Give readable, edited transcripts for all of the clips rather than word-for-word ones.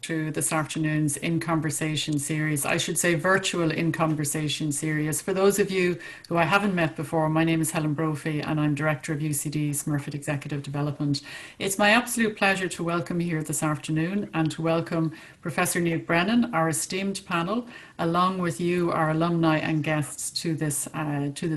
to this afternoon's In Conversation series. I should say virtual In Conversation series. For those of you who I haven't met before, my name is Helen Brophy and I'm Director of UCD Smurfit Executive Development. It's my absolute pleasure to welcome you here this afternoon and to welcome Professor Niamh Brennan, our esteemed panel, along with you, our alumni and guests to this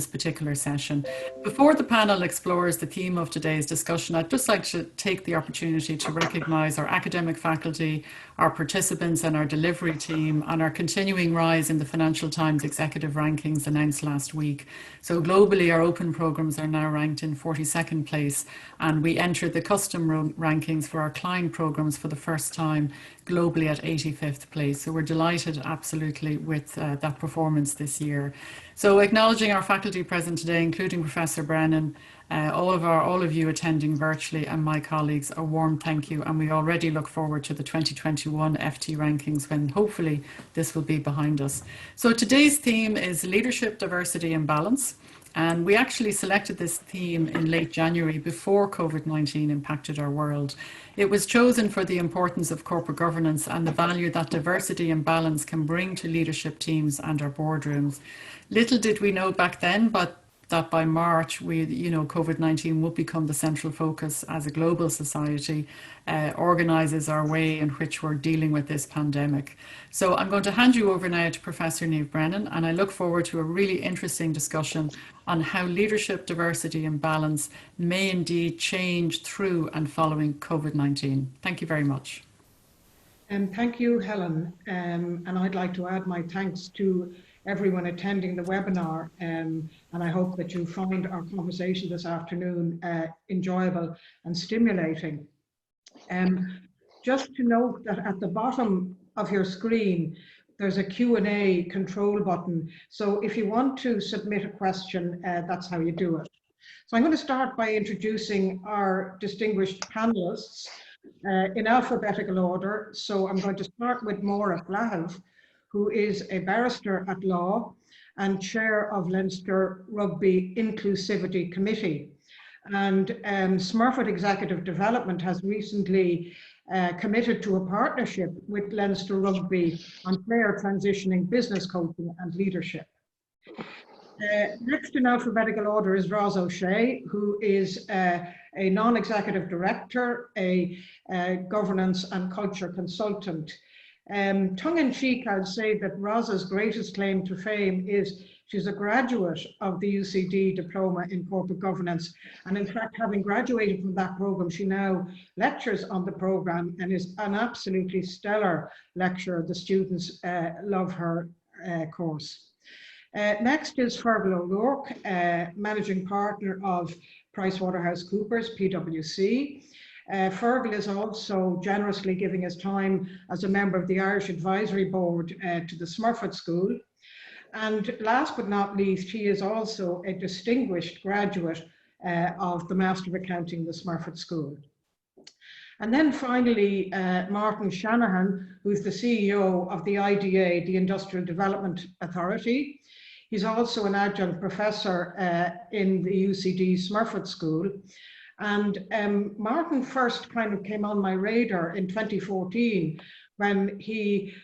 particular session. Before the panel explores the theme of today's discussion, I'd just like to take the opportunity to recognise our academic faculty, our participants and our delivery team on our continuing rise in the Financial Times executive rankings announced last week. So globally, our open programmes are now ranked in 42nd place, and we entered the custom rankings for our client programmes for the first time globally at 85th place. So we're delighted absolutely with that performance this year. So acknowledging our faculty present today, including Professor Brennan, all of you attending virtually, and my colleagues, a warm thank you. And we already look forward to the 2021 FT rankings when hopefully this will be behind us. So today's theme is leadership, diversity and balance. And we actually selected this theme in late January before COVID-19 impacted our world. It was chosen for the importance of corporate governance and the value that diversity and balance can bring to leadership teams and our boardrooms. Little did we know back then, but that by March, COVID-19 would become the central focus as a global society, organises our way in which we're dealing with this pandemic. So I'm going to hand you over now to Professor Niamh Brennan, and I look forward to a really interesting discussion on how leadership, diversity and balance may indeed change through and following COVID-19. Thank you very much. Thank you, Helen. And I'd like to add my thanks to everyone attending the webinar, and I hope that you find our conversation this afternoon enjoyable and stimulating. Just to note that at the bottom of your screen there's a Q&A control button, so if you want to submit a question, that's how you do it. So I'm going to start by introducing our distinguished panelists in alphabetical order. So I'm going to start with Moira Flahive, who is a barrister at law and chair of Leinster Rugby Inclusivity Committee. And Smurfit Executive Development has recently committed to a partnership with Leinster Rugby on player transitioning, business coaching and leadership. Next in alphabetical order is Roz O'Shea, who is a non-executive director, a governance and culture consultant. Tongue-in-cheek, I'd say that Roz's greatest claim to fame is she's a graduate of the UCD Diploma in Corporate Governance, and in fact, having graduated from that program, she now lectures on the program and is an absolutely stellar lecturer. The students love her course. Next is Feargal O'Rourke, managing partner of PricewaterhouseCoopers, PwC. Feargal is also generously giving his time as a member of the Irish Advisory Board to the Smurfit School. And last but not least, he is also a distinguished graduate of the Master of Accounting, the Smurfit School. And then finally, Martin Shanahan, who's the CEO of the IDA, the Industrial Development Authority. He's also an adjunct professor in the UCD Smurfit School. And Martin first kind of came on my radar in 2014 when he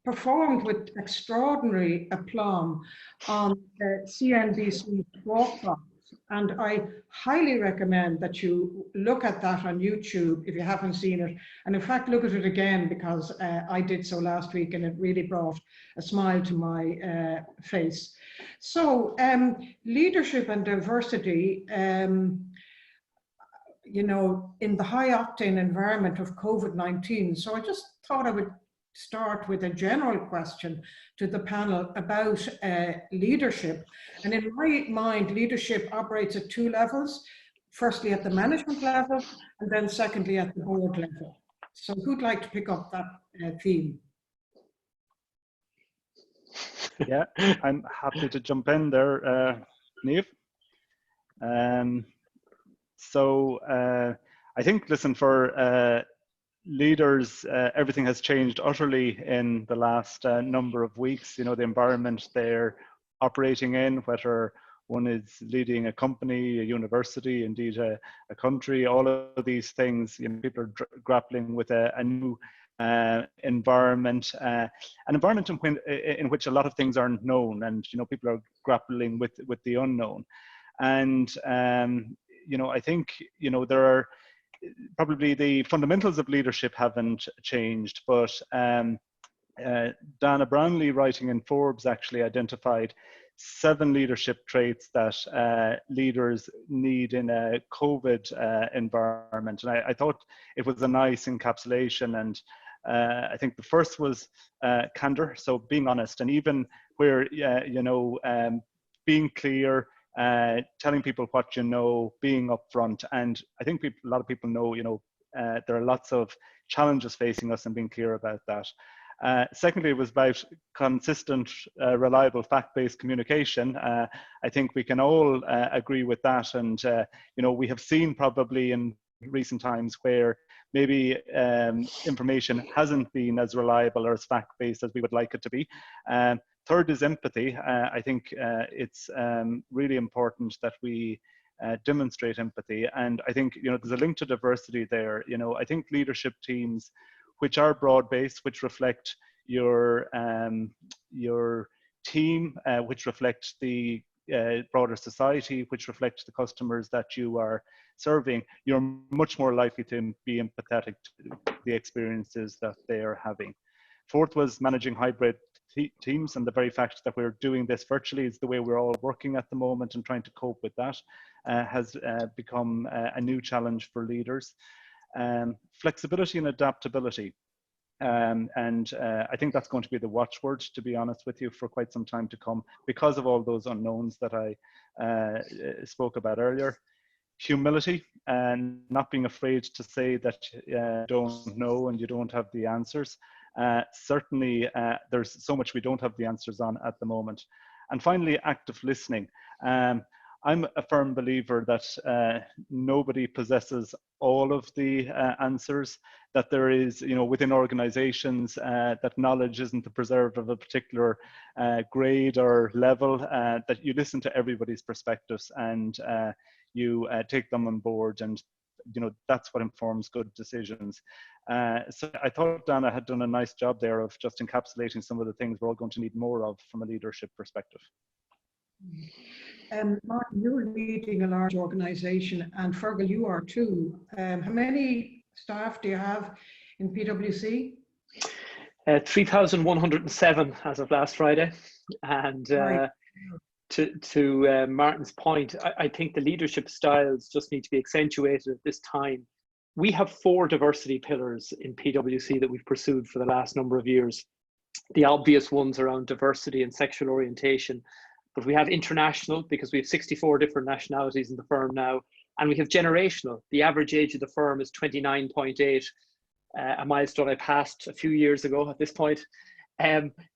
performed with extraordinary aplomb on CNBC's Walk Box. And I highly recommend that you look at that on YouTube if you haven't seen it. And in fact, look at it again, because I did so last week and it really brought a smile to my face. So leadership and diversity, you know, in the high octane environment of COVID-19. So I just thought I would start with a general question to the panel about leadership. And in my mind, leadership operates at two levels. Firstly, at the management level, and then secondly, at the board level. So who'd like to pick up that theme? Yeah, I'm happy to jump in there, Niamh. So I think, listen, for leaders, everything has changed utterly in the last number of weeks. You know, the environment they're operating in, whether one is leading a company, a university, indeed a country. All of these things, people are grappling with a new environment, an environment in which a lot of things aren't known, and people are grappling with the unknown. And I think there are probably the fundamentals of leadership haven't changed, but Dana Brownlee, writing in Forbes, actually identified 7 leadership traits that leaders need in a COVID environment. And I thought it was a nice encapsulation. And I think the first was candor, so being honest, and even where being clear, telling people what you know, being upfront. And I think a lot of people know, there are lots of challenges facing us, and being clear about that. Secondly, it was about consistent, reliable, fact-based communication. I think we can all agree with that. And, we have seen probably in recent times where maybe information hasn't been as reliable or as fact-based as we would like it to be. Third is empathy. I think it's really important that we demonstrate empathy. And I think, there's a link to diversity there. I think leadership teams which are broad-based, which reflect your team, which reflect the broader society, which reflect the customers that you are serving, you're much more likely to be empathetic to the experiences that they are having. Fourth was managing hybrid teams, and the very fact that we're doing this virtually is the way we're all working at the moment, and trying to cope with that has become a new challenge for leaders. Flexibility and adaptability. I think that's going to be the watchword, to be honest with you, for quite some time to come, because of all those unknowns that I spoke about earlier. Humility, and not being afraid to say that you don't know and you don't have the answers. Certainly, there's so much we don't have the answers on at the moment. And finally, active listening. I'm a firm believer that nobody possesses all of the answers, that there is, within organizations, that knowledge isn't the preserve of a particular grade or level, that you listen to everybody's perspectives, and you take them on board, and that's what informs good decisions. So I thought Dana had done a nice job there of just encapsulating some of the things we're all going to need more of from a leadership perspective. Martin, you're leading a large organisation, and Feargal, you are too. How many staff do you have in PwC? 3,107 as of last Friday. And Right. to Martin's point, I think the leadership styles just need to be accentuated at this time. We have 4 diversity pillars in PwC that we've pursued for the last number of years. The obvious ones around diversity and sexual orientation. But we have international, because we have 64 different nationalities in the firm now. And we have generational. The average age of the firm is 29.8, a milestone I passed a few years ago at this point.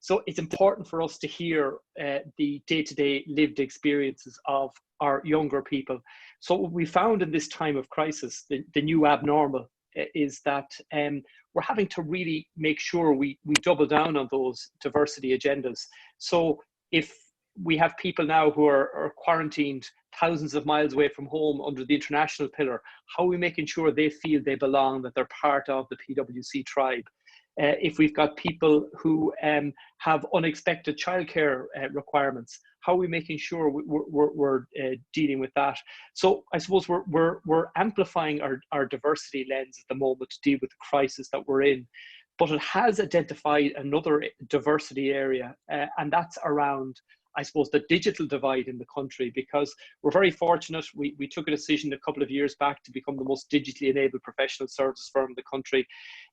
So it's important for us to hear the day-to-day lived experiences of our younger people. So what we found in this time of crisis, the new abnormal, is that we're having to really make sure we double down on those diversity agendas. So if we have people now who are quarantined thousands of miles away from home under the international pillar, how are we making sure they feel they belong, that they're part of the PwC tribe? If we've got people who have unexpected childcare requirements, how are we making sure we're dealing with that? So I suppose we're amplifying our diversity lens at the moment to deal with the crisis that we're in. But it has identified another diversity area, and that's around, I suppose, the digital divide in the country, because we're very fortunate. We took a decision a couple of years back to become the most digitally enabled professional service firm in the country.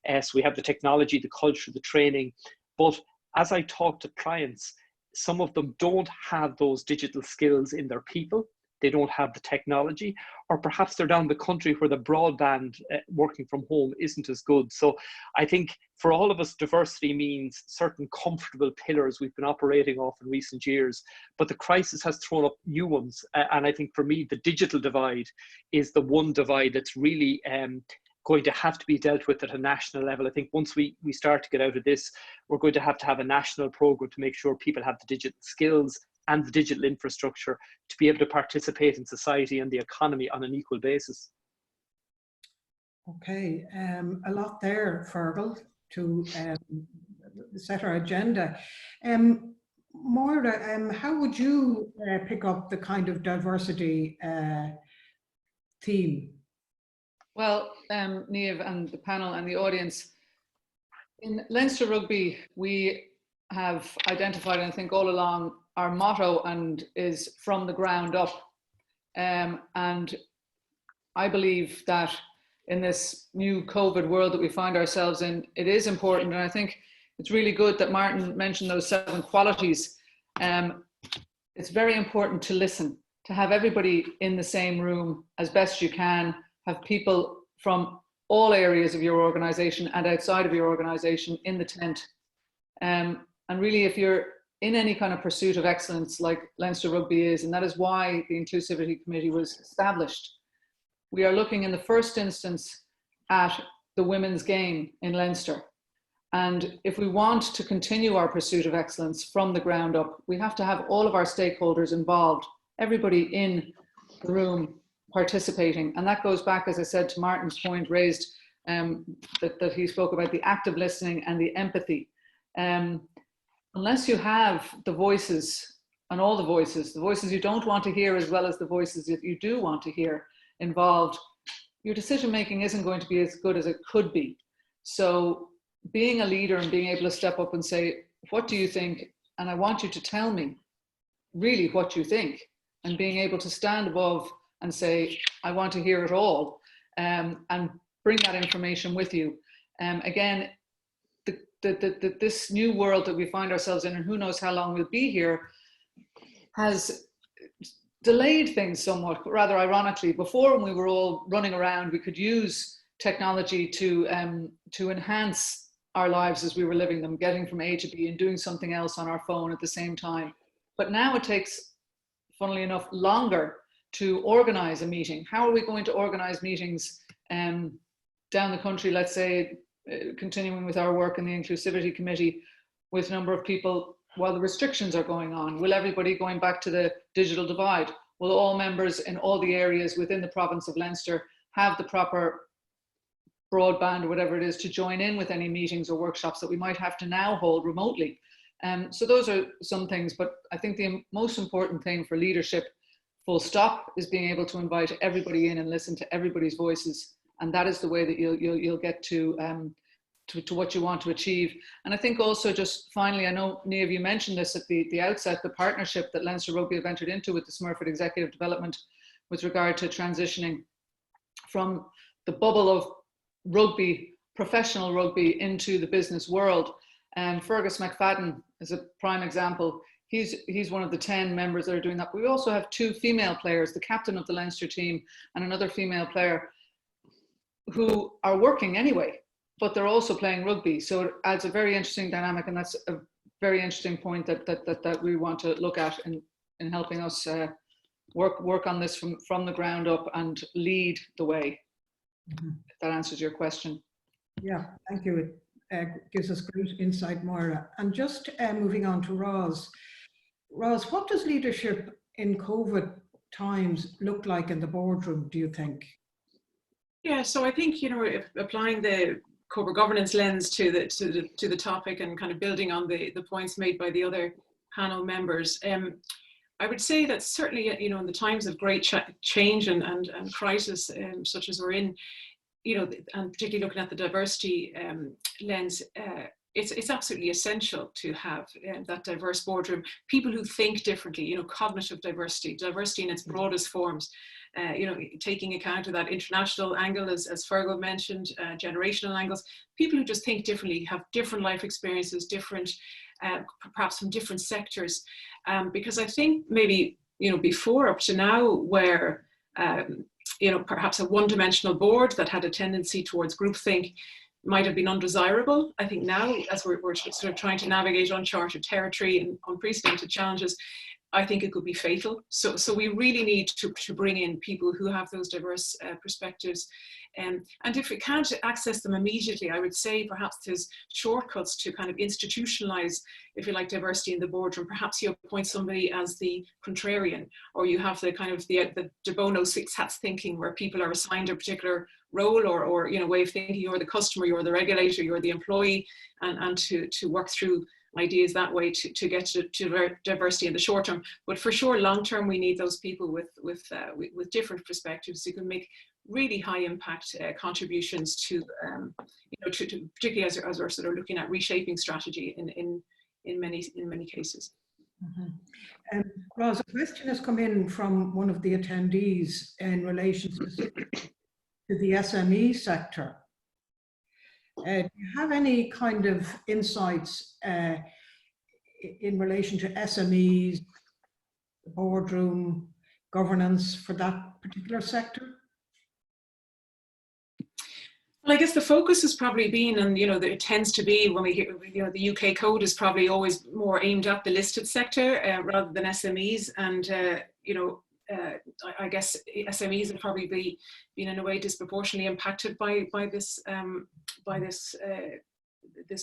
So we have the technology, the culture, the training. But as I talk to clients, some of them don't have those digital skills in their people. They don't have the technology, or perhaps they're down the country where the broadband working from home isn't as good. So I think for all of us, diversity means certain comfortable pillars we've been operating off in recent years, but the crisis has thrown up new ones. And I think for me, the digital divide is the one divide that's really going to have to be dealt with at a national level. I think once we start to get out of this, we're going to have a national program to make sure people have the digital skills, and the digital infrastructure to be able to participate in society and the economy on an equal basis. Okay, a lot there, Feargal, to set our agenda. Moira, how would you pick up the kind of diversity theme? Well, Niamh and the panel and the audience, in Leinster Rugby, we have identified, and I think all along, our motto and is from the ground up. And I believe that in this new COVID world that we find ourselves in, it is important. And I think it's really good that Martin mentioned those 7 qualities. It's very important to listen, to have everybody in the same room as best you can, have people from all areas of your organization and outside of your organization in the tent. And really, if you're in any kind of pursuit of excellence like Leinster Rugby is, and that is why the Inclusivity Committee was established, we are looking in the first instance at the women's game in Leinster. And if we want to continue our pursuit of excellence from the ground up, we have to have all of our stakeholders involved, everybody in the room participating. And that goes back, as I said, to Martin's point raised that he spoke about the active listening and the empathy. Unless you have the voices and all the voices you don't want to hear as well as the voices that you do want to hear involved, your decision making isn't going to be as good as it could be. So being a leader and being able to step up and say, what do you think? And I want you to tell me really what you think, and being able to stand above and say, I want to hear it all, and bring that information with you. Again, this new world that we find ourselves in, and who knows how long we'll be here, has delayed things somewhat. Rather ironically, before, when we were all running around, we could use technology to enhance our lives as we were living them, getting from A to B and doing something else on our phone at the same time. But now it takes, funnily enough, longer to organize a meeting. How are we going to organize meetings down the country, let's say, continuing with our work in the Inclusivity Committee with a number of people while the restrictions are going on? Will everybody, going back to the digital divide, will all members in all the areas within the province of Leinster have the proper broadband or whatever it is to join in with any meetings or workshops that we might have to now hold remotely? So those are some things, but I think the most important thing for leadership, full stop, is being able to invite everybody in and listen to everybody's voices. And that is the way that you'll get to what you want to achieve. And I think also, just finally, I know Niamh, you mentioned this at the outset, the partnership that Leinster Rugby have entered into with the Smurfit Executive Development with regard to transitioning from the bubble of rugby, professional rugby, into the business world. Fergus McFadden is a prime example. He's one of the 10 members that are doing that. We also have 2 female players, the captain of the Leinster team and another female player, who are working anyway, but they're also playing rugby. So it adds a very interesting dynamic, and that's a very interesting point that we want to look at in helping us work on this from the ground up and lead the way. Mm-hmm. If that answers your question. Yeah, thank you. It gives us great insight, Moira. And just moving on to Roz. Roz, what does leadership in COVID times look like in the boardroom, do you think? Yeah, so I think, if applying the corporate governance lens to the topic and kind of building on the points made by the other panel members, I would say that certainly, in the times of great change and crisis such as we're in, and particularly looking at the diversity lens, it's absolutely essential to have that diverse boardroom, people who think differently, cognitive diversity in its broadest forms, taking account of that international angle, as Feargal mentioned, generational angles, people who just think differently, have different life experiences, different, perhaps from different sectors. Because I think maybe, before up to now, where, perhaps a one-dimensional board that had a tendency towards groupthink might have been undesirable. I think now, as we're sort of trying to navigate uncharted territory and unprecedented challenges, I think it could be fatal. So we really need to bring in people who have those diverse perspectives. And if we can't access them immediately, I would say perhaps there's shortcuts to kind of institutionalize, if you like, diversity in the boardroom. Perhaps you appoint somebody as the contrarian, or you have the kind of the de bono six hats thinking, where people are assigned a particular role or you know, way of thinking. You're the customer, you're the regulator, you're the employee, and to work through ideas that way to get to diversity in the short term. But for sure, long term, we need those people with different perspectives who can make really high impact contributions to, you know, to particularly as we're sort of looking at reshaping strategy in many cases. Mm-hmm. Roz, a question has come in from one of the attendees in relation specifically to the SME sector. Do you have any kind of insights in relation to SMEs, the boardroom, governance for that particular sector? Well, I guess the focus has probably been, and you know, it tends to be when we hear, you know, the UK code is probably always more aimed at the listed sector rather than SMEs, and you know, I guess SMEs have probably been in a way disproportionately impacted by this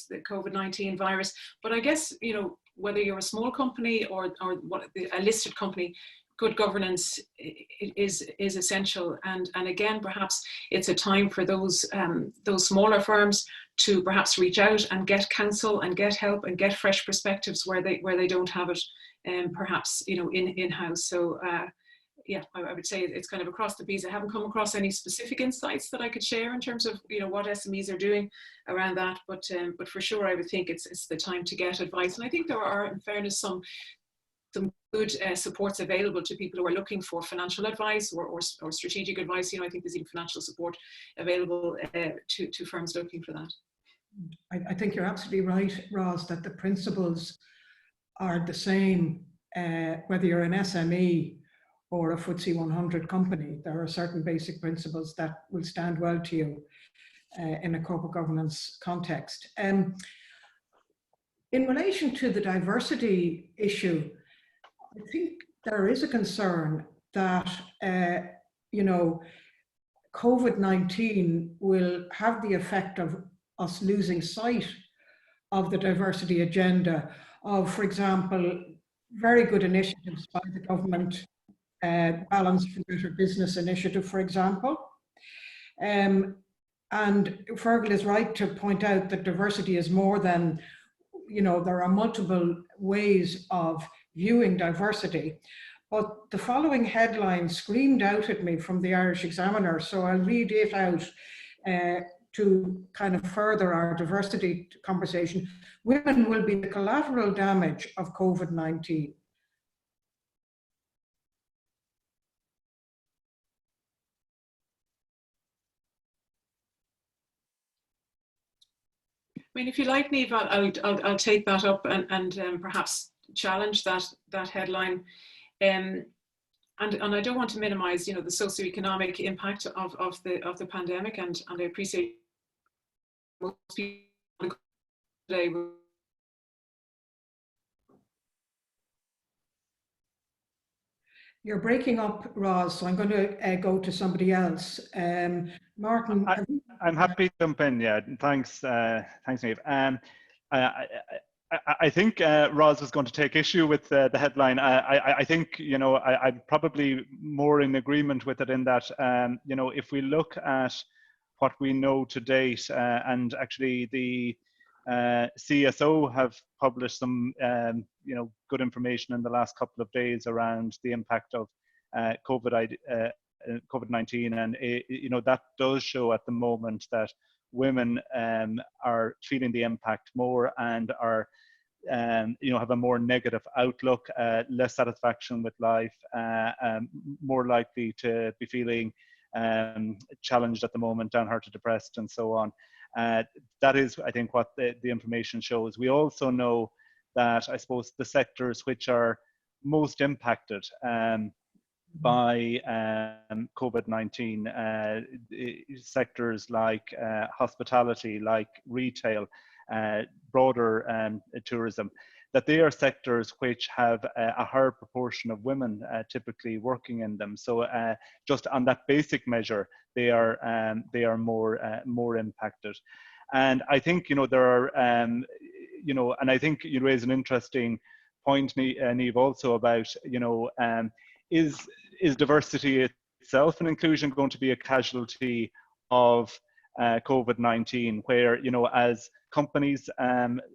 the COVID-19 virus. But I guess, you know, whether you're a small company or a listed company, good governance is essential. And again, perhaps it's a time for those smaller firms to perhaps reach out and get counsel and get help and get fresh perspectives where they don't have it, perhaps, you know, in-house. So yeah, I would say it's kind of across the piece. I haven't come across any specific insights that I could share in terms of, you know, what SMEs are doing around that. But for sure, I would think it's the time to get advice. And I think there are, in fairness, some good supports available to people who are looking for financial advice or strategic advice. You know, I think there's even financial support available to firms looking for that. I think you're absolutely right, Roz, that the principles are the same, whether you're an SME or a FTSE 100 company. There are certain basic principles that will stand well to you in a corporate governance context. In relation to the diversity issue, I think there is a concern that, you know, COVID-19 will have the effect of us losing sight of the diversity agenda of, for example, very good initiatives by the government, Balance for Better Business initiative, for example. And Feargal is right to point out that diversity is more than, you know, there are multiple ways of viewing diversity. But the following headline screamed out at me from the Irish Examiner, so I'll read it out to kind of further our diversity conversation. Women will be the collateral damage of COVID-19. I mean, if you like, Niamh, I'll take that up and perhaps challenge that headline. And I don't want to minimise, you know, the socioeconomic impact of the pandemic, and I appreciate most people today. You're breaking up, Roz, so I'm going to go to somebody else. Martin. I'm happy to jump in. Yeah, thanks, Niamh. I think Roz was going to take issue with the headline. I think, you know, I'm probably more in agreement with it in that, you know, if we look at what we know to date, and actually the CSO have published some, you know, good information in the last couple of days around the impact of COVID-19, and you know, that does show at the moment that women are feeling the impact more and are, you know, have a more negative outlook, less satisfaction with life, more likely to be feeling challenged at the moment, downhearted, depressed, and so on. That is, I think, what the information shows. We also know that, I suppose, the sectors which are most impacted by COVID-19, sectors like hospitality, like retail, broader tourism, that they are sectors which have a higher proportion of women typically working in them. So just on that basic measure, they are more impacted. And I think, you know, there are, you know, and I think you raise an interesting point, Niamh, also about, you know, is diversity itself and inclusion going to be a casualty of COVID-19, where, you know, as companies,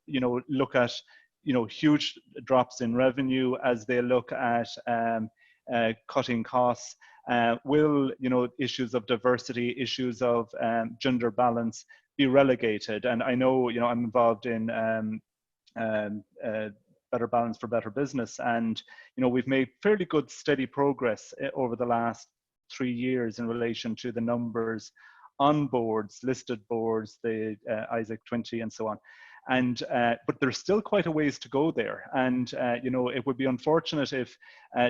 you know, look at, you know, huge drops in revenue, as they look at cutting costs, will, you know, issues of diversity, issues of gender balance be relegated? And I know, you know, I'm involved in Better Balance for Better Business, and, you know, we've made fairly good steady progress over the last 3 years in relation to the numbers on boards, listed boards, the ISAC 20 and so on. And but there's still quite a ways to go there. And you know, it would be unfortunate if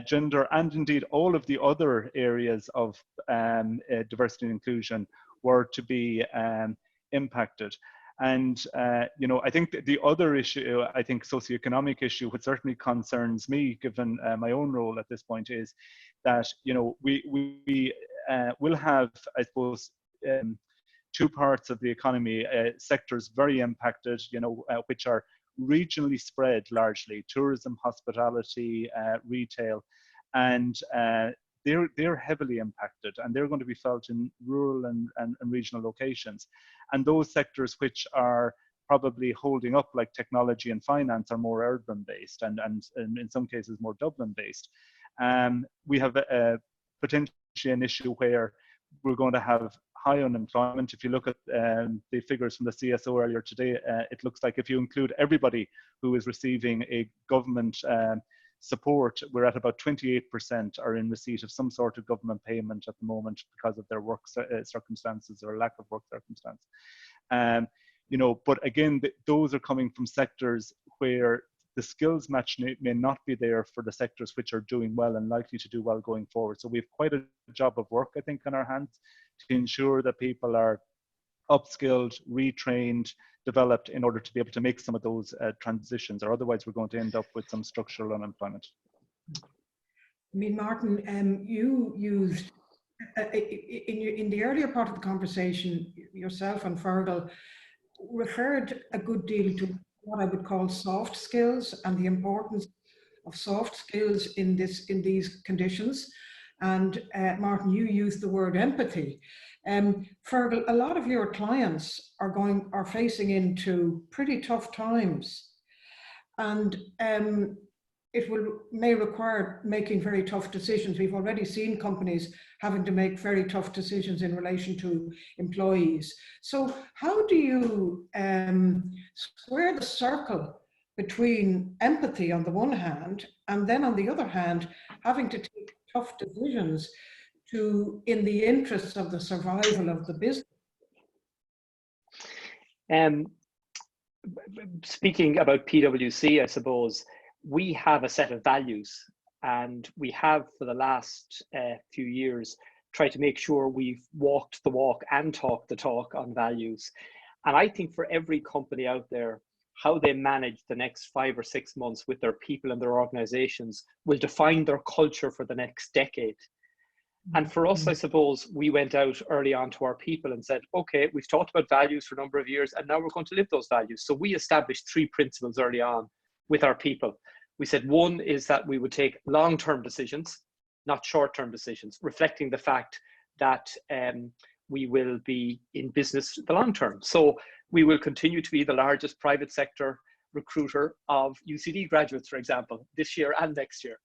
gender and indeed all of the other areas of diversity and inclusion were to be impacted. And you know, I think the other issue, I think socioeconomic issue, which certainly concerns me, given my own role at this point, is that, you know, we will have, I suppose, two parts of the economy, sectors very impacted, you know, which are regionally spread largely: tourism, hospitality, retail, and they're heavily impacted, and they're going to be felt in rural and regional locations. And those sectors which are probably holding up, like technology and finance, are more urban based, and in some cases more Dublin based. We have potentially an issue where we're going to have high unemployment. If you look at the figures from the CSO earlier today, it looks like if you include everybody who is receiving a government support, we're at about 28% are in receipt of some sort of government payment at the moment because of their work circumstances or lack of work circumstance. You know, but again, those are coming from sectors where the skills match may not be there for the sectors which are doing well and likely to do well going forward. So we have quite a job of work, I think, on our hands to ensure that people are upskilled, retrained, developed in order to be able to make some of those transitions, or otherwise we're going to end up with some structural unemployment. I mean, Martin, you used, in the earlier part of the conversation, yourself and Feargal referred a good deal to what I would call soft skills and the importance of soft skills in these conditions. And Martin, you used the word empathy. Feargal, a lot of your clients are facing into pretty tough times, and it may require making very tough decisions. We've already seen companies having to make very tough decisions in relation to employees. So how do you square the circle between empathy on the one hand, and then on the other hand, having to take tough decisions in the interests of the survival of the business? Speaking about PwC, I suppose, we have a set of values, and we have for the last few years tried to make sure we've walked the walk and talked the talk on values. And I think for every company out there, how they manage the next 5 or 6 months with their people and their organizations will define their culture for the next decade. And for us, I suppose, we went out early on to our people and said, okay, we've talked about values for a number of years, and now we're going to live those values. So we established 3 principles early on with our people. We said one is that we would take long-term decisions, not short-term decisions, reflecting the fact that we will be in business the long term. So we will continue to be the largest private sector recruiter of UCD graduates, for example, this year and next year.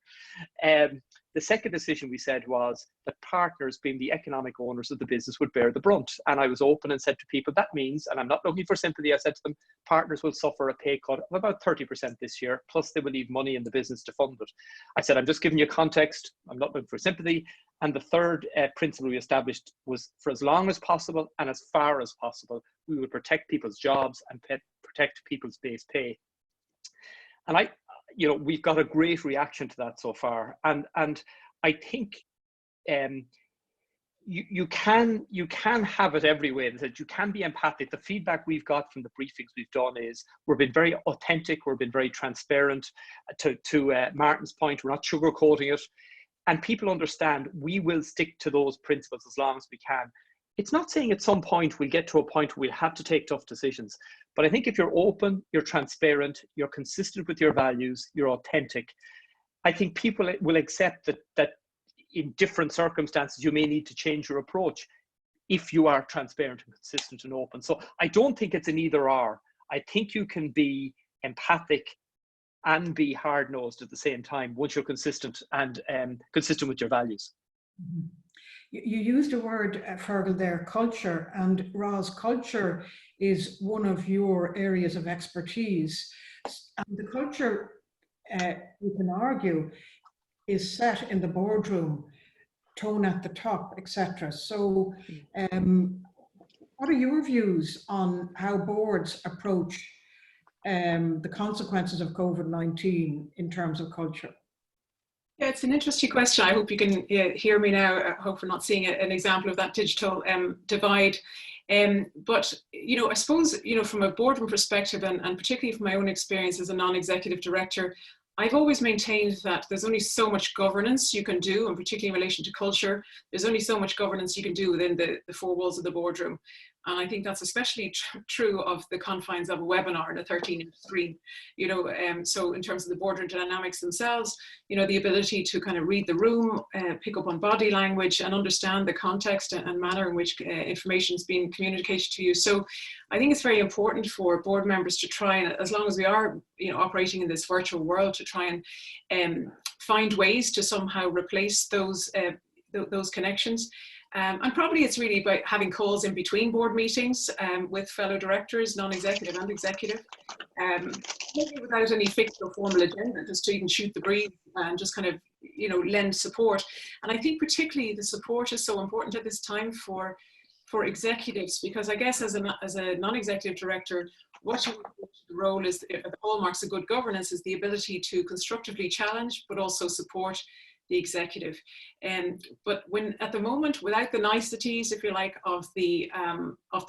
The second decision we said was that partners, being the economic owners of the business, would bear the brunt. And I was open and said to people, that means, and I'm not looking for sympathy, I said to them, partners will suffer a pay cut of about 30% this year, plus they will leave money in the business to fund it. I said, I'm just giving you context, I'm not looking for sympathy. And the third principle we established was, for as long as possible and as far as possible, we would protect people's jobs and protect people's base pay. And we've got a great reaction to that so far. And I think you can have it every way. That you can be empathic. The feedback we've got from the briefings we've done is we've been very authentic, we've been very transparent. To Martin's point, we're not sugarcoating it, and people understand we will stick to those principles as long as we can. It's not saying at some point we'll get to a point where we'll have to take tough decisions, but I think if you're open, you're transparent, you're consistent with your values, you're authentic, I think people will accept that in different circumstances, you may need to change your approach if you are transparent and consistent and open. So I don't think it's an either or. I think you can be empathic and be hard-nosed at the same time once you're consistent and consistent with your values. Mm-hmm. You used a word, Feargal, there, culture, and Roz, culture is one of your areas of expertise. And the culture, you can argue, is set in the boardroom, tone at the top, etc. So what are your views on how boards approach the consequences of COVID-19 in terms of culture? Yeah, it's an interesting question. I hope you can hear me now. I hope we're not seeing an example of that digital divide. But, I suppose, from a boardroom perspective, and particularly from my own experience as a non-executive director, I've always maintained that there's only so much governance you can do, and particularly in relation to culture, there's only so much governance you can do within the four walls of the boardroom. And I think that's especially true of the confines of a webinar and a 13-inch screen. So in terms of the boardroom dynamics themselves, the ability to kind of read the room, pick up on body language, and understand the context and manner in which information is being communicated to you. So I think it's very important for board members to try, and as long as we are, operating in this virtual world, to try and find ways to somehow replace those connections. And probably it's really about having calls in between board meetings with fellow directors, non-executive and executive, maybe without any fixed or formal agenda, just to even shoot the breeze and just kind of, lend support. And I think particularly the support is so important at this time for executives, because I guess as a non-executive director, what you the role is, the hallmarks of good governance is the ability to constructively challenge, but also support the executive. But when at the moment, without the niceties, if you like, of the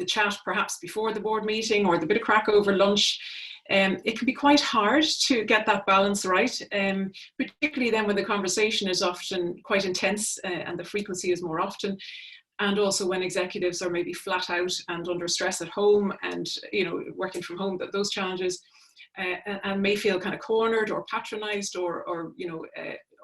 chat perhaps before the board meeting or the bit of crack over lunch, it can be quite hard to get that balance right, particularly then when the conversation is often quite intense and the frequency is more often. And also when executives are maybe flat out and under stress at home and, working from home, those challenges, and may feel kind of cornered or patronized or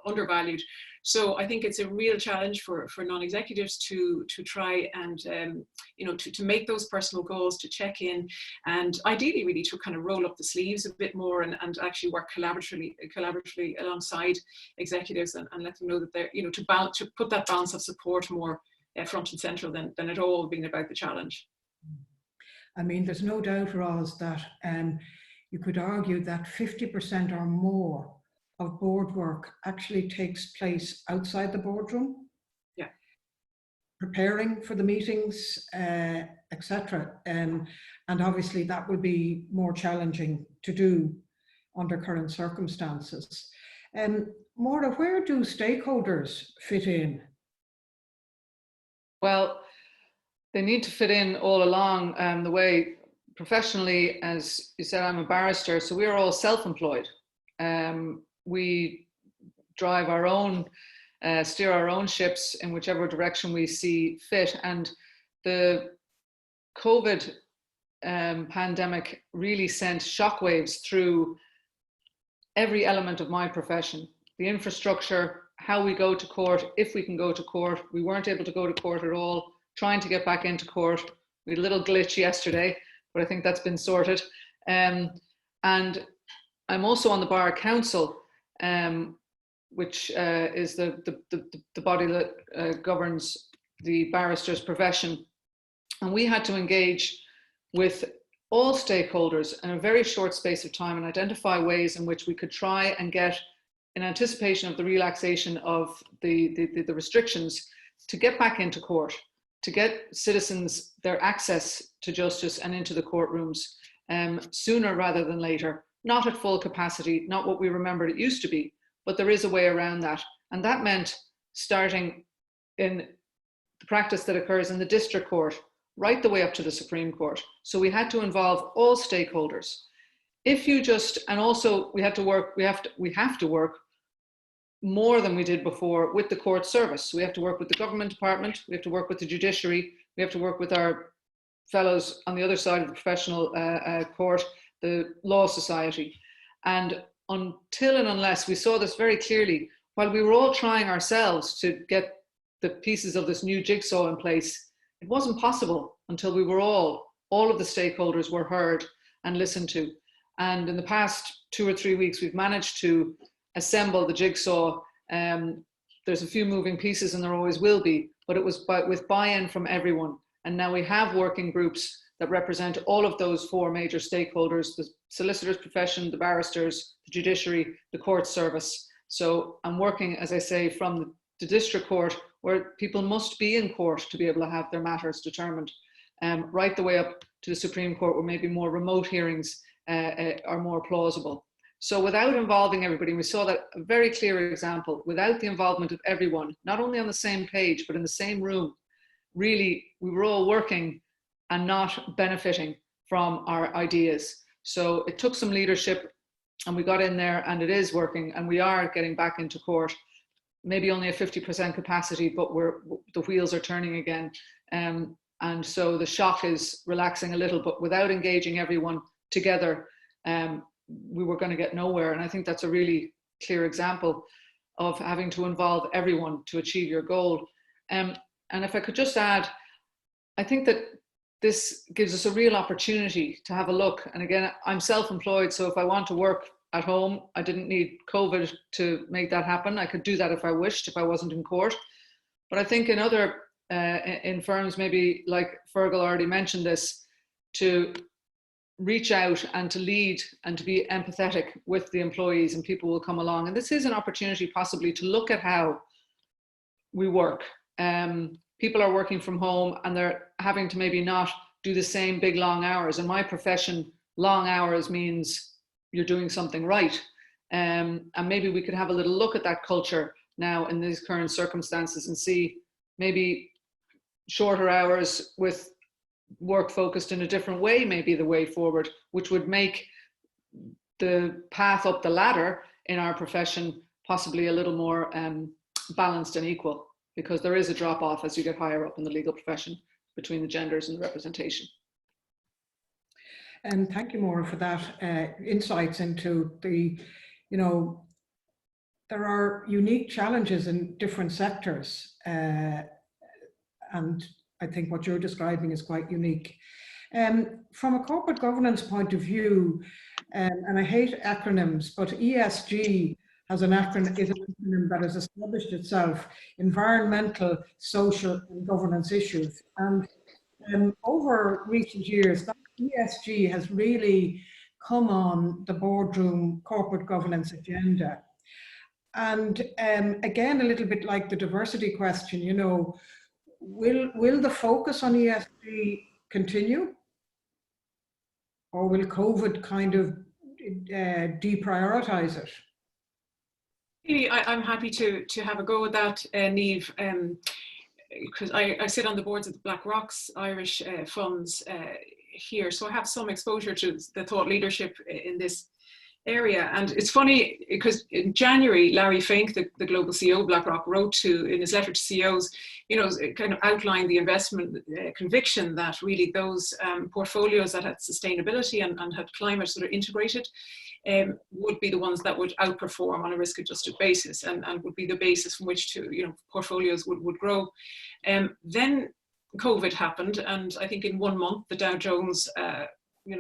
undervalued. So I think it's a real challenge for non-executives to try and, to make those personal goals, to check in, and ideally really to kind of roll up the sleeves a bit more and actually work collaboratively alongside executives and let them know that they're, to put that balance of support more front and central than it all being about the challenge. I mean, there's no doubt, Roz, that you could argue that 50% or more of board work actually takes place outside the boardroom. Yeah. Preparing for the meetings, etc. And obviously that will be more challenging to do under current circumstances. Moira, where do stakeholders fit in? Well, they need to fit in all along the way. Professionally, as you said, I'm a barrister, so we are all self-employed. We drive our own, steer our own ships in whichever direction we see fit. And the COVID pandemic really sent shockwaves through every element of my profession. The infrastructure, how we go to court, if we can go to court. We weren't able to go to court at all, trying to get back into court. We had a little glitch yesterday, but I think that's been sorted. And I'm also on the Bar Council, which is the body that governs the barrister's profession. And we had to engage with all stakeholders in a very short space of time and identify ways in which we could try and get, in anticipation of the relaxation of the restrictions, to get back into court, to get citizens their access to justice and into the courtrooms sooner rather than later. Not at full capacity, not what we remembered it used to be, but there is a way around that. And that meant starting in the practice that occurs in the district court, right the way up to the Supreme Court. So we had to involve all stakeholders. If you just, and also we have to work more than we did before with the court service. We have to work with the government department, we have to work with the judiciary, we have to work with our fellows on the other side of the professional court, the Law Society. And until and unless we saw this very clearly, while we were all trying ourselves to get the pieces of this new jigsaw in place, it wasn't possible until we were all of the stakeholders were heard and listened to. And in the past 2 or 3 weeks, we've managed to assemble the jigsaw. There's a few moving pieces, and there always will be, but it was with buy-in from everyone. And now we have working groups that represent all of those 4 major stakeholders: the solicitors profession, the barristers, the judiciary, the court service. So I'm working, as I say, from the district court, where people must be in court to be able to have their matters determined, right the way up to the Supreme Court, where maybe more remote hearings are more plausible. So without involving everybody, we saw that a very clear example, without the involvement of everyone, not only on the same page, but in the same room, really, we were all working and not benefiting from our ideas. So it took some leadership, and we got in there, and it is working, and we are getting back into court. Maybe only a 50% capacity, but the wheels are turning again. And so the shock is relaxing a little, but without engaging everyone together, we were going to get nowhere. And I think that's a really clear example of having to involve everyone to achieve your goal. And if I could just add, I think that this gives us a real opportunity to have a look. And again, I'm self-employed, so if I want to work at home, I didn't need COVID to make that happen. I could do that if I wished, if I wasn't in court. But I think in other in firms, maybe like Feargal already mentioned this, to reach out and to lead and to be empathetic with the employees, and people will come along. And this is an opportunity possibly to look at how we work. People are working from home, and they're having to maybe not do the same big long hours. In my profession, long hours means you're doing something right. And maybe we could have a little look at that culture now in these current circumstances and see maybe shorter hours with work focused in a different way may be the way forward, which would make the path up the ladder in our profession possibly a little more balanced and equal, because there is a drop off as you get higher up in the legal profession between the genders and the representation. And thank you, Moira, for that insights into the, there are unique challenges in different sectors. And I think what you're describing is quite unique. From a corporate governance point of view, and I hate acronyms, but ESG has an acronym, is an acronym that has established itself: environmental, social, and governance issues. And over recent years, that ESG has really come on the boardroom corporate governance agenda. And again, a little bit like the diversity question, will the focus on ESG continue? Or will COVID kind of deprioritize it? I'm happy to have a go at that, Niamh, because I sit on the boards of the BlackRock's Irish funds here, so I have some exposure to the thought leadership in this area. And it's funny because in January, Larry Fink, the global CEO of BlackRock, wrote in his letter to CEOs, kind of outlined the investment conviction that really those portfolios that had sustainability and had climate sort of integrated would be the ones that would outperform on a risk-adjusted basis and would be the basis from which to, portfolios would grow. Then COVID happened, and I think in 1 month the Dow Jones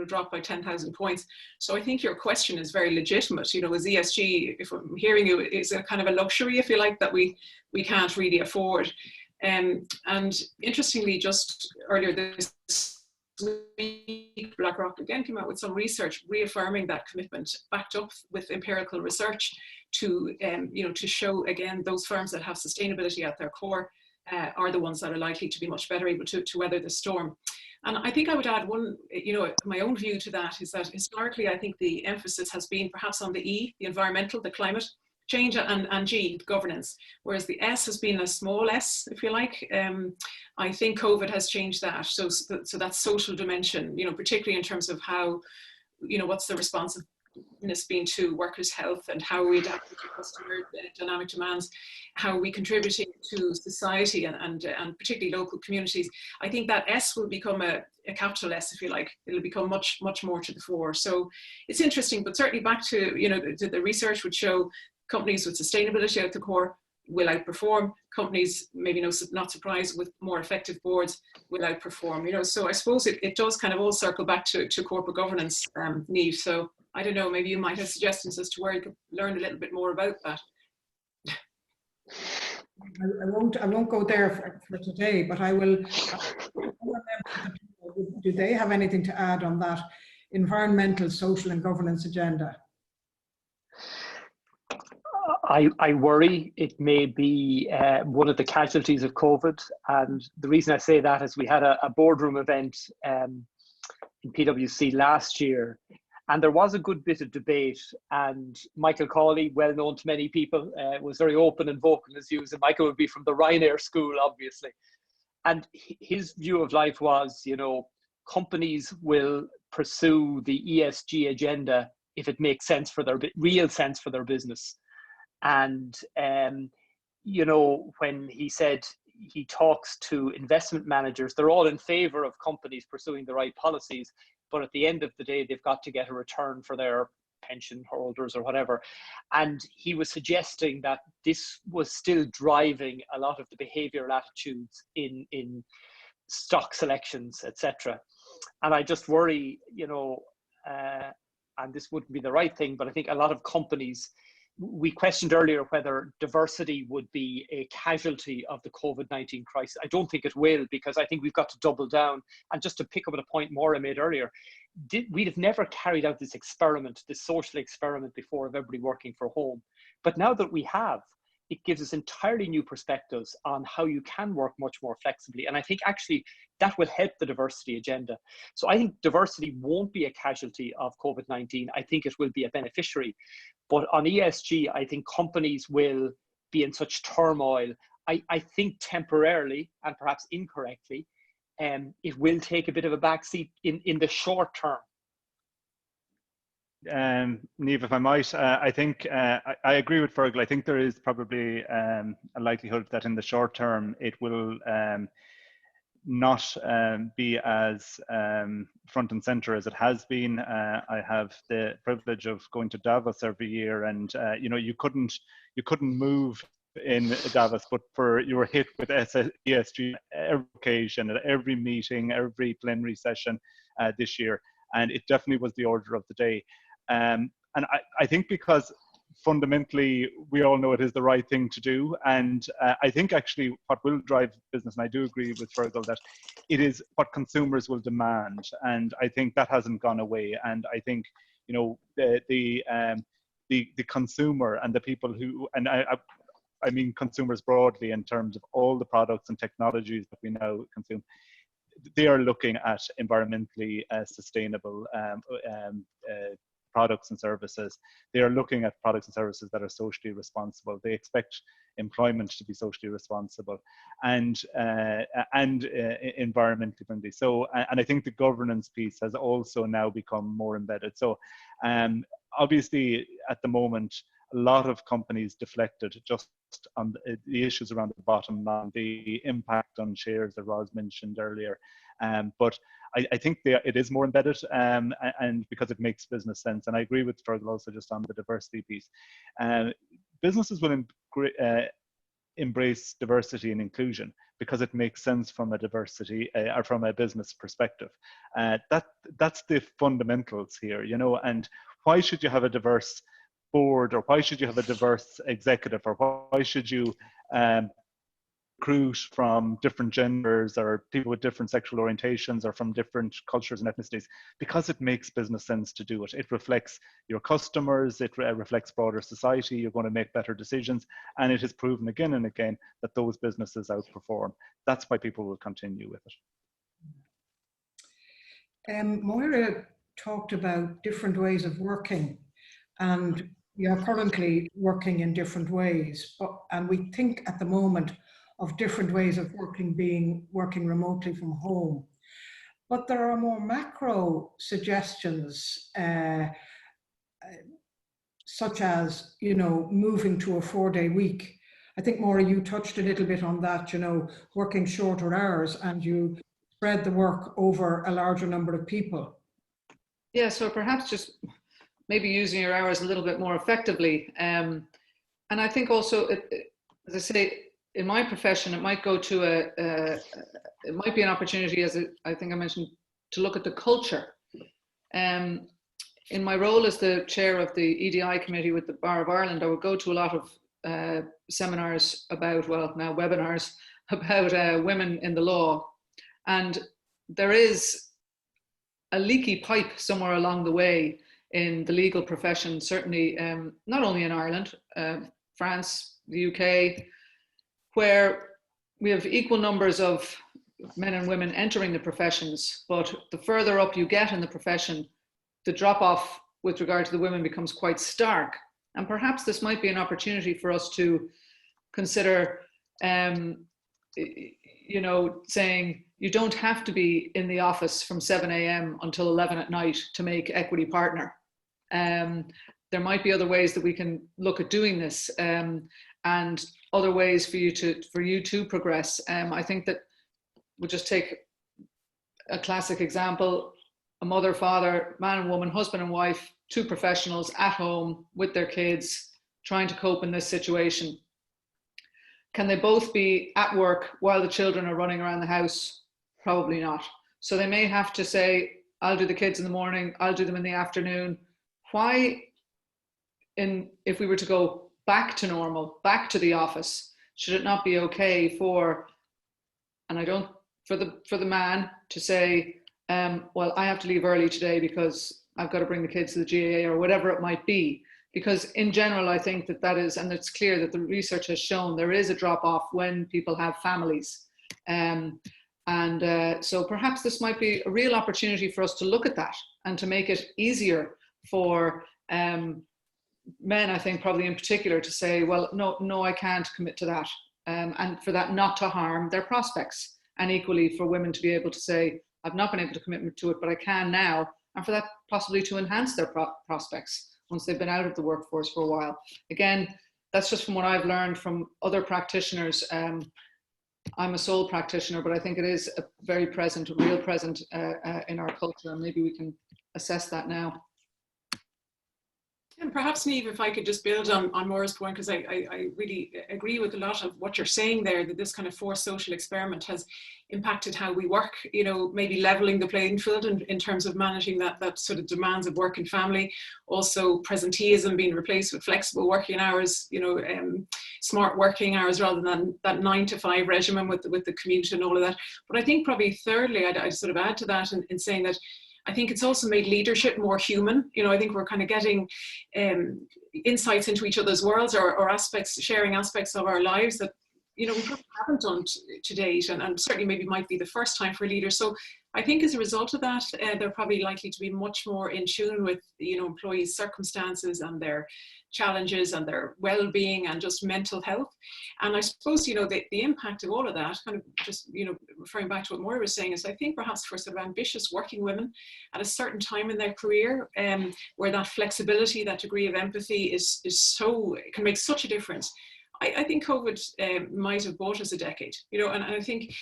dropped by 10,000 points. So I think your question is very legitimate. Is ESG, if I'm hearing you, is a kind of a luxury, if you like, that we can't really afford. And interestingly, just earlier this week, BlackRock again came out with some research reaffirming that commitment, backed up with empirical research to show again those firms that have sustainability at their core are the ones that are likely to be much better able to weather the storm. And I think I would add one, my own view to that is that historically, I think the emphasis has been perhaps on the E, the environmental, the climate, change, and G, governance, whereas the S has been a small s, if you like. I think COVID has changed that. So that social dimension, particularly in terms of how, what's the responsiveness been to workers' health, and how are we adapting to customer dynamic demands, how are we contributing to society and particularly local communities. I think that S will become a capital S, if you like. It'll become much more to the fore. So it's interesting, but certainly back to, the research would show companies with sustainability at the core will outperform. Companies, maybe not surprised, with more effective boards will outperform. So I suppose it does kind of all circle back to corporate governance, Niamh. So I don't know, maybe you might have suggestions as to where you could learn a little bit more about that. I won't go there for today, but I will. Do they have anything to add on that environmental, social and governance agenda? I worry it may be one of the casualties of COVID. And the reason I say that is we had a boardroom event in PwC last year, and there was a good bit of debate, and Michael Cawley, well known to many people, was very open and vocal in his views, and Michael would be from the Ryanair school, obviously. And his view of life was, companies will pursue the ESG agenda if it makes sense for their real sense for their business. And, when he said he talks to investment managers, they're all in favor of companies pursuing the right policies, but at the end of the day, they've got to get a return for their pension holders or whatever. And he was suggesting that this was still driving a lot of the behavioral attitudes in stock selections, etc. And I just worry, and this wouldn't be the right thing, but I think a lot of companies, we questioned earlier whether diversity would be a casualty of the COVID-19 crisis. I don't think it will, because I think we've got to double down. And just to pick up on a point Moira made earlier, we'd have never carried out this experiment, this social experiment before, of everybody working from home. But now that we have, it gives us entirely new perspectives on how you can work much more flexibly. And I think actually that will help the diversity agenda. So I think diversity won't be a casualty of COVID-19. I think it will be a beneficiary. But on ESG, I think companies will be in such turmoil. I think temporarily, and perhaps incorrectly, it will take a bit of a backseat in the short term. Niamh, if I might, I think I agree with Feargal. I think there is probably a likelihood that in the short term it will not be as front and center as it has been. I have the privilege of going to Davos every year, and you couldn't move in Davos, but you were hit with ESG every occasion, at every meeting, every plenary session this year, and it definitely was the order of the day. And I think because fundamentally we all know it is the right thing to do, and I think actually what will drive business, and I do agree with Feargal that it is what consumers will demand, and I think that hasn't gone away. And I think the consumer and the people who, and I mean consumers broadly in terms of all the products and technologies that we now consume, they are looking at environmentally sustainable products and services. They are looking at products and services that are socially responsible. They expect employment to be socially responsible and environmentally friendly. So, and I think the governance piece has also now become more embedded. So, obviously, at the moment, a lot of companies deflected just on the issues around the bottom line, the impact on shares that Roz mentioned earlier. But I think it is more embedded, and because it makes business sense. And I agree with Feargal also just on the diversity piece. Businesses will embrace diversity and inclusion because it makes sense from a diversity or from a business perspective. That's the fundamentals here, and why should you have a diverse board, or why should you have a diverse executive, or why should you recruit from different genders or people with different sexual orientations or from different cultures and ethnicities? Because it makes business sense to do it. It reflects your customers, it reflects broader society, you're going to make better decisions, and it has proven again and again that those businesses outperform. That's why people will continue with it. Moira talked about different ways of working, and we are currently working in different ways, and we think at the moment of different ways of working remotely from home. But there are more macro suggestions, such as, you know, moving to a 4-day week. I think, Moira, you touched a little bit on that, you know, working shorter hours and you spread the work over a larger number of people. Yeah, so perhaps just maybe using your hours a little bit more effectively. And I think also, as I say, in my profession, it might go to it might be an opportunity, as I think I mentioned, to look at the culture. In my role as the chair of the EDI committee with the Bar of Ireland, I would go to a lot of seminars about, well, now webinars about women in the law. And there is a leaky pipe somewhere along the way in the legal profession, certainly not only in Ireland, France, the UK, where we have equal numbers of men and women entering the professions, but the further up you get in the profession, the drop off with regard to the women becomes quite stark. And perhaps this might be an opportunity for us to consider, you know, saying you don't have to be in the office from 7 a.m. until 11 at night to make equity partner. There might be other ways that we can look at doing this, and other ways for you to progress. I think that we'll just take a classic example: a mother, father, man and woman, husband and wife, two professionals at home with their kids, trying to cope in this situation. Can they both be at work while the children are running around the house? Probably not. So they may have to say, I'll do the kids in the morning, I'll do them in the afternoon. Why, if we were to go back to normal, back to the office, should it not be okay for the man to say, well, I have to leave early today because I've got to bring the kids to the GAA, or whatever it might be? Because in general, I think that is, and it's clear that the research has shown there is a drop off when people have families. So perhaps this might be a real opportunity for us to look at that and to make it easier for men, I think probably in particular, to say, well, no, I can't commit to that. And for that not to harm their prospects. And equally for women to be able to say, I've not been able to commit to it, but I can now. And for that possibly to enhance their prospects once they've been out of the workforce for a while. Again, that's just from what I've learned from other practitioners. I'm a sole practitioner, but I think it is a very present, real present in our culture, and maybe we can assess that now. And perhaps, Niamh, if I could just build on Moira's point, because I really agree with a lot of what you're saying there, that this kind of forced social experiment has impacted how we work, you know, maybe leveling the playing field in terms of managing that sort of demands of work and family. Also presenteeism being replaced with flexible working hours, you know, smart working hours rather than that 9-to-5 regimen with the commute and all of that. But I think probably thirdly, I'd sort of add to that in saying that I think it's also made leadership more human. You know, I think we're kind of getting insights into each other's worlds or aspects, sharing aspects of our lives that, you know, we haven't done to date, and certainly maybe might be the first time for leaders. So I think as a result of that, they're probably likely to be much more in tune with, you know, employees' circumstances and their challenges and their well-being and just mental health. And I suppose, you know, the impact of all of that, kind of just, you know, referring back to what Moira was saying, is I think perhaps for sort of ambitious working women at a certain time in their career, where that flexibility, that degree of empathy can make such a difference. I think COVID might have bought us a decade, you know, and I think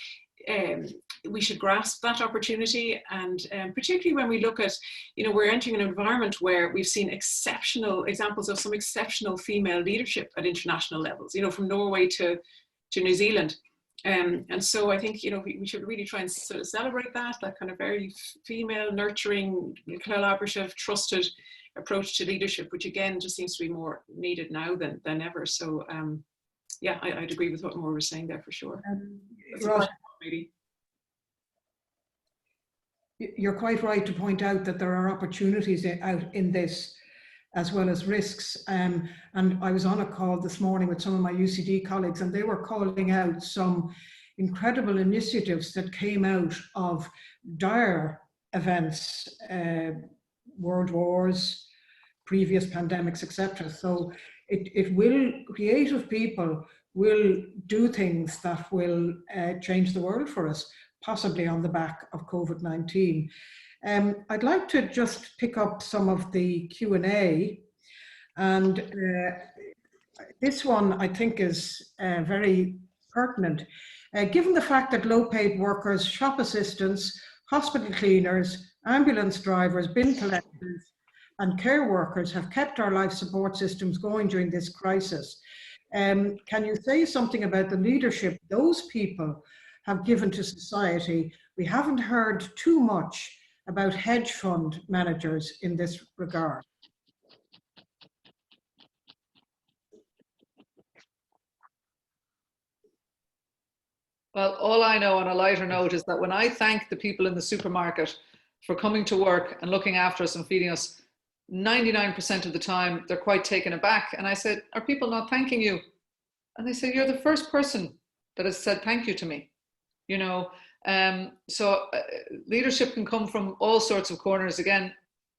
we should grasp that opportunity, and particularly when we look at, you know, we're entering an environment where we've seen exceptional examples of some exceptional female leadership at international levels, you know, from Norway to New Zealand. And so I think, you know, we should really try and sort of celebrate that kind of very female, nurturing, collaborative, trusted approach to leadership, which again just seems to be more needed now than ever. So yeah, I'd agree with what Moira was saying there for sure. You're quite right to point out that there are opportunities out in this as well as risks. And I was on a call this morning with some of my UCD colleagues, and they were calling out some incredible initiatives that came out of dire events, world wars, previous pandemics, etc. So it will, creative people will do things that will change the world for us, possibly on the back of COVID-19. I'd like to just pick up some of the Q&A, and this one I think is very pertinent. Given the fact that low-paid workers, shop assistants, hospital cleaners, ambulance drivers, bin collectors, and care workers have kept our life support systems going during this crisis, can you say something about the leadership those people have given to society? We haven't heard too much about hedge fund managers in this regard. Well, all I know on a lighter note is that when I thank the people in the supermarket for coming to work and looking after us and feeding us, 99% of the time they're quite taken aback. And I said, are people not thanking you? And they said, you're the first person that has said thank you to me. You know, leadership can come from all sorts of corners. Again,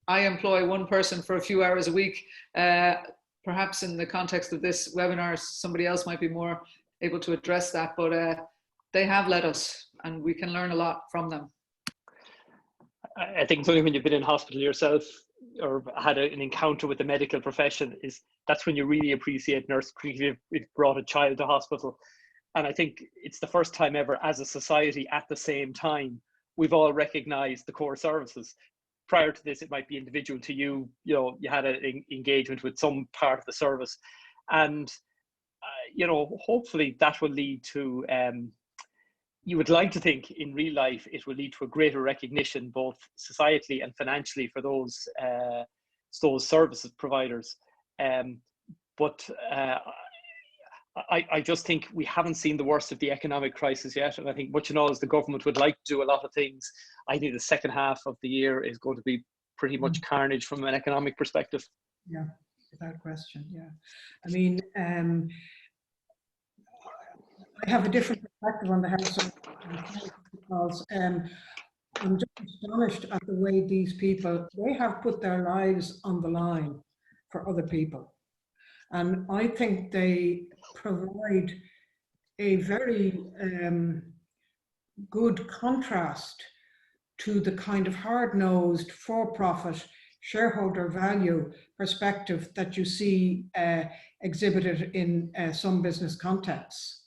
I employ one person for a few hours a week. Perhaps in the context of this webinar, somebody else might be more able to address that, but they have led us and we can learn a lot from them. I think it's only when you've been in hospital yourself or had an encounter with the medical profession, that's when you really appreciate nurse, particularly if you've brought a child to hospital. And I think it's the first time ever as a society at the same time, we've all recognized the core services. Prior to this, it might be individual to you, you know, you had an engagement with some part of the service. And, you know, hopefully that will lead to, you would like to think in real life, it will lead to a greater recognition, both societally and financially for those services providers. But I just think we haven't seen the worst of the economic crisis yet. And I think much and all as the government would like to do a lot of things, I think the second half of the year is going to be pretty much carnage from an economic perspective. Yeah, without question, yeah. I mean, I have a different perspective on the health because I'm just astonished at the way these people, they have put their lives on the line for other people. And I think they provide a very good contrast to the kind of hard-nosed, for-profit, shareholder value perspective that you see exhibited in some business contexts.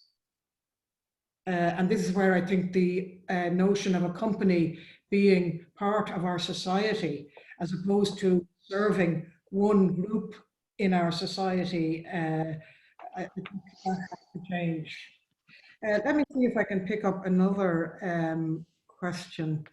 And this is where I think the notion of a company being part of our society, as opposed to serving one group in our society, I think that has to change. Let me see if I can pick up another question.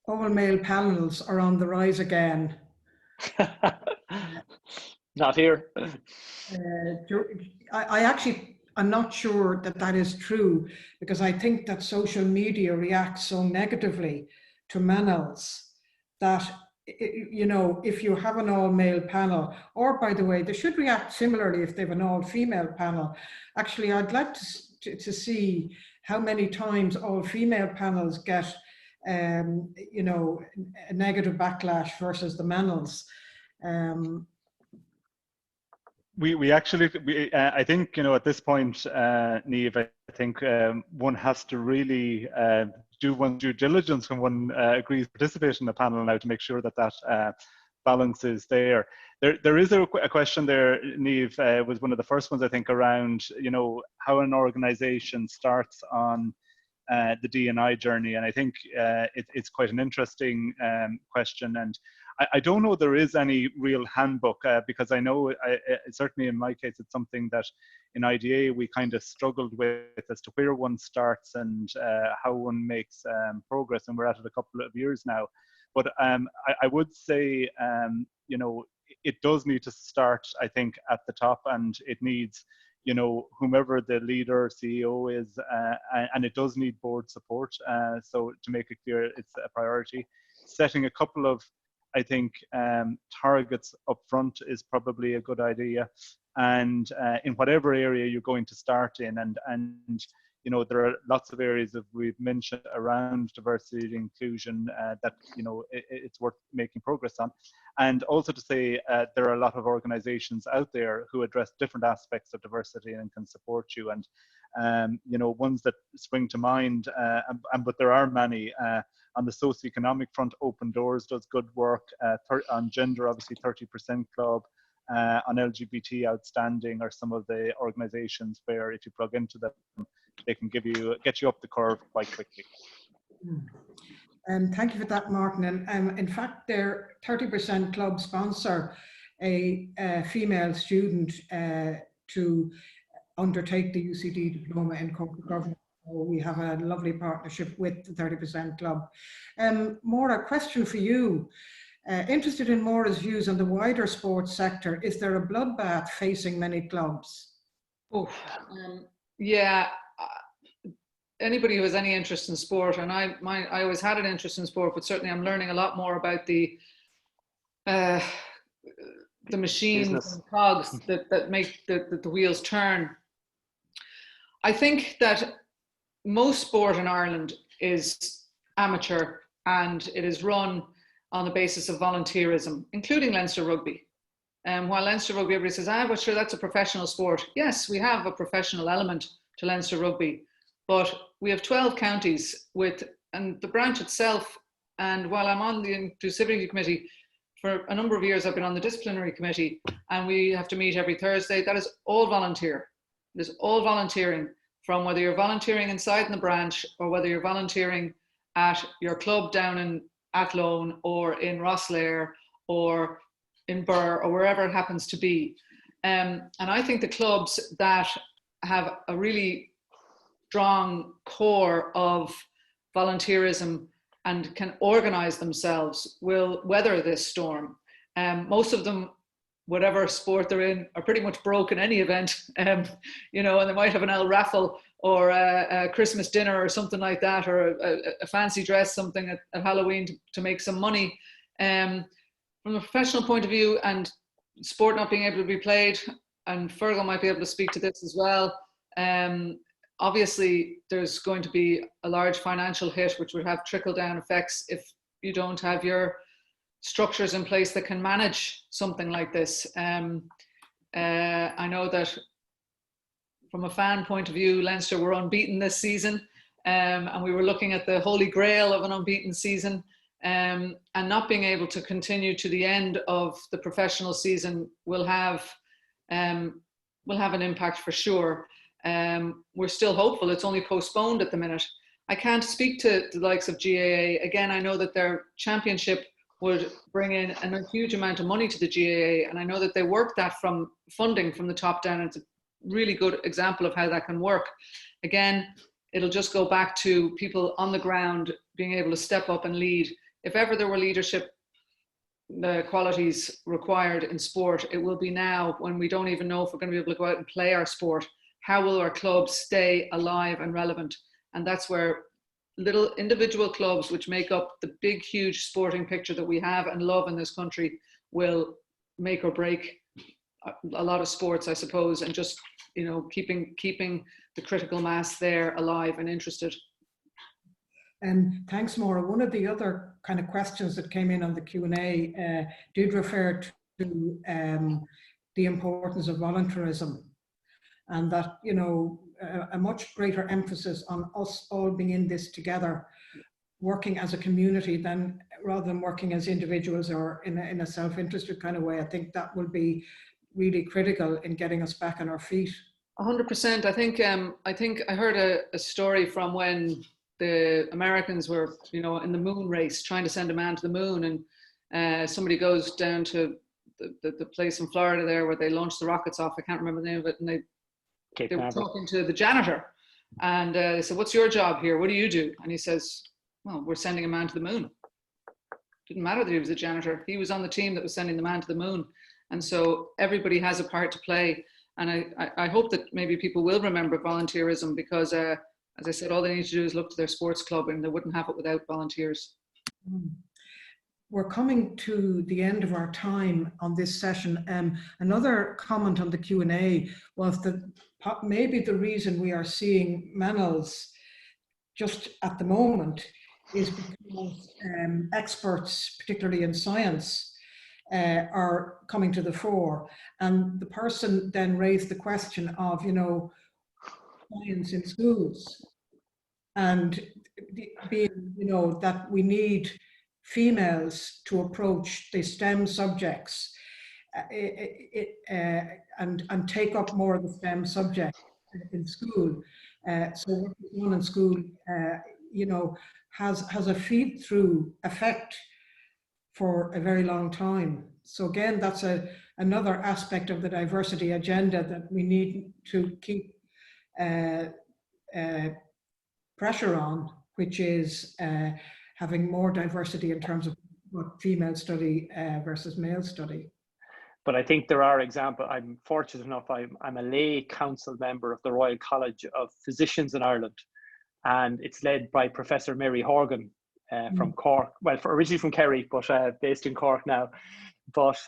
All male panels are on the rise again. Not here. I'm not sure that that is true, because I think that social media reacts so negatively to panels that, you know, if you have an all-male panel, or by the way, they should react similarly if they have an all-female panel. Actually, I'd like to see how many times all-female panels get, you know, a negative backlash versus the males. I think, you know, at this point, Niamh, I think one has to really do one's due diligence when one agrees to participate in a panel now to make sure that that balance is there. There is a question there, Niamh, was one of the first ones, I think, around, you know, how an organization starts on the D&I journey. And I think it's quite an interesting question. And I don't know there is any real handbook, because I know, certainly in my case, it's something that in IDA we kind of struggled with as to where one starts and how one makes progress, and we're at it a couple of years now. But I would say, you know, it does need to start, I think, at the top, and it needs, you know, whomever the leader, CEO is, and it does need board support. So to make it clear, it's a priority. Setting a couple of, I think, targets up front is probably a good idea. and in whatever area you're going to start in. And you know, there are lots of areas that we've mentioned around diversity and inclusion that, you know, it's worth making progress on. And also to say there are a lot of organizations out there who address different aspects of diversity and can support you. And, you know, ones that spring to mind, but there are many. On the socioeconomic front, Open Doors does good work. On gender, obviously 30% Club. On LGBT, Outstanding are some of the organizations where if you plug into them, they can get you up the curve quite quickly. Thank you for that, Martin. And in fact, their 30% Club sponsor a female student to undertake the UCD Diploma in Corporate Governance. So we have a lovely partnership with the 30% Club. Moira, question for you. Interested in Moira's views on the wider sports sector. Is there a bloodbath facing many clubs? Oh, yeah. Anybody who has any interest in sport, and I always had an interest in sport, but certainly I'm learning a lot more about the machines and cogs that make the wheels turn. I think that most sport in Ireland is amateur, and it is run on the basis of volunteerism, including Leinster Rugby. While Leinster Rugby, everybody says, well, sure, that's a professional sport. Yes, we have a professional element to Leinster Rugby, but we have 12 counties and the branch itself. And while I'm on the Inclusivity Committee, for a number of years, I've been on the Disciplinary Committee, and we have to meet every Thursday. That is all volunteer. It is all volunteering, from whether you're volunteering inside in the branch or whether you're volunteering at your club down in Athlone or in Rosslare or in Birr or wherever it happens to be. And I think the clubs that have a really strong core of volunteerism and can organize themselves will weather this storm. Most of them, whatever sport they're in, are pretty much broke in any event, you know, and they might have an L raffle or a Christmas dinner or something like that, or a fancy dress, something at Halloween to make some money. From a professional point of view, and sport not being able to be played, and Feargal might be able to speak to this as well, obviously there's going to be a large financial hit, which would have trickle-down effects if you don't have your structures in place that can manage something like this. I know that from a fan point of view, Leinster were unbeaten this season, and we were looking at the holy grail of an unbeaten season, and not being able to continue to the end of the professional season will have an impact for sure. We're still hopeful. It's only postponed at the minute. I can't speak to the likes of GAA. Again, I know that their championship would bring in a huge amount of money to the GAA, and I know that they work that from funding from the top down. It's a really good example of how that can work. Again, it'll just go back to people on the ground being able to step up and lead. If ever there were leadership qualities required in sport, it will be now, when we don't even know if we're going to be able to go out and play our sport. How will our clubs stay alive and relevant? And that's where little individual clubs, which make up the big, huge sporting picture that we have and love in this country, will make or break a lot of sports, I suppose, and just, you know, keeping the critical mass there alive and interested. Thanks, Moira. One of the other kind of questions that came in on the Q&A did refer to the importance of voluntarism, and that, you know, a much greater emphasis on us all being in this together, working as a community, than rather than working as individuals or in a self-interested kind of way. I think that will be really critical in getting us back on our feet. 100%. I think I heard a story from when the Americans were, you know, in the moon race, trying to send a man to the moon, and somebody goes down to the place in Florida there where they launched the rockets off. I can't remember the name of it, and they were talking to the janitor, and they said, "What's your job here? What do you do?" And he says, "Well, we're sending a man to the moon." Didn't matter that he was a janitor. He was on the team that was sending the man to the moon. And so everybody has a part to play. And I hope that maybe people will remember volunteerism, because as I said, all they need to do is look to their sports club, and they wouldn't have it without volunteers. we're coming to the end of our time on this session. Another comment on the Q&A was that maybe the reason we are seeing Manels just at the moment is because experts, particularly in science, are coming to the fore. And the person then raised the question of, you know, science in schools, and being, you know, that we need females to approach the STEM subjects and take up more of the STEM subject in school. So what goes on in school, you know, has a feed-through effect for a very long time. So again, that's another aspect of the diversity agenda that we need to keep pressure on, which is having more diversity in terms of what female study versus male study. But I think there are examples. I'm fortunate enough, I'm a lay council member of the Royal College of Physicians in Ireland, and it's led by Professor Mary Horgan from Cork, well, originally from Kerry, but based in Cork now. But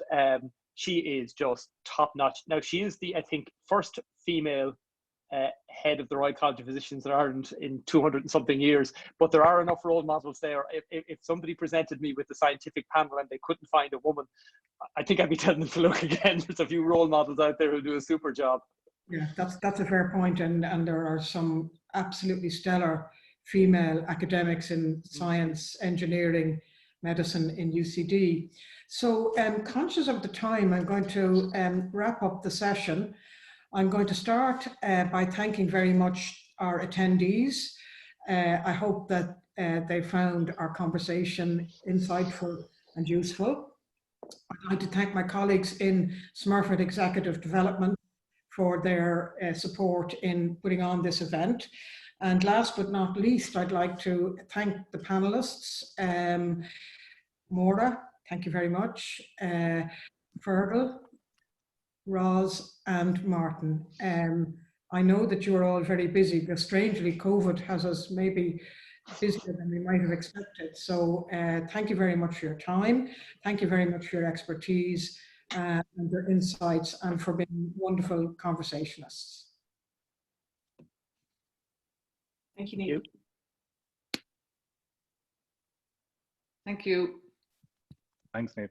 she is just top notch. Now, she is the, I think, first female head of the Royal College of Physicians in Ireland in 200 and something years, but there are enough role models there. If somebody presented me with the scientific panel and they couldn't find a woman, I think I'd be telling them to look again. There's a few role models out there who do a super job. Yeah, that's a fair point, and there are some absolutely stellar female academics in science, engineering, medicine in UCD. So conscious of the time, I'm going to wrap up the session. I'm going to start by thanking very much our attendees. I hope that they found our conversation insightful and useful. I'd like to thank my colleagues in Smurfit Executive Development for their support in putting on this event. And last but not least, I'd like to thank the panelists. Moira, thank you very much. Feargal, Roz and Martin. I know that you're all very busy, because strangely COVID has us maybe busier than we might have expected. So thank you very much for your time. Thank you very much for your expertise and your insights, and for being wonderful conversationalists. Thank you, Niamh. Thank you. Thanks, Niamh.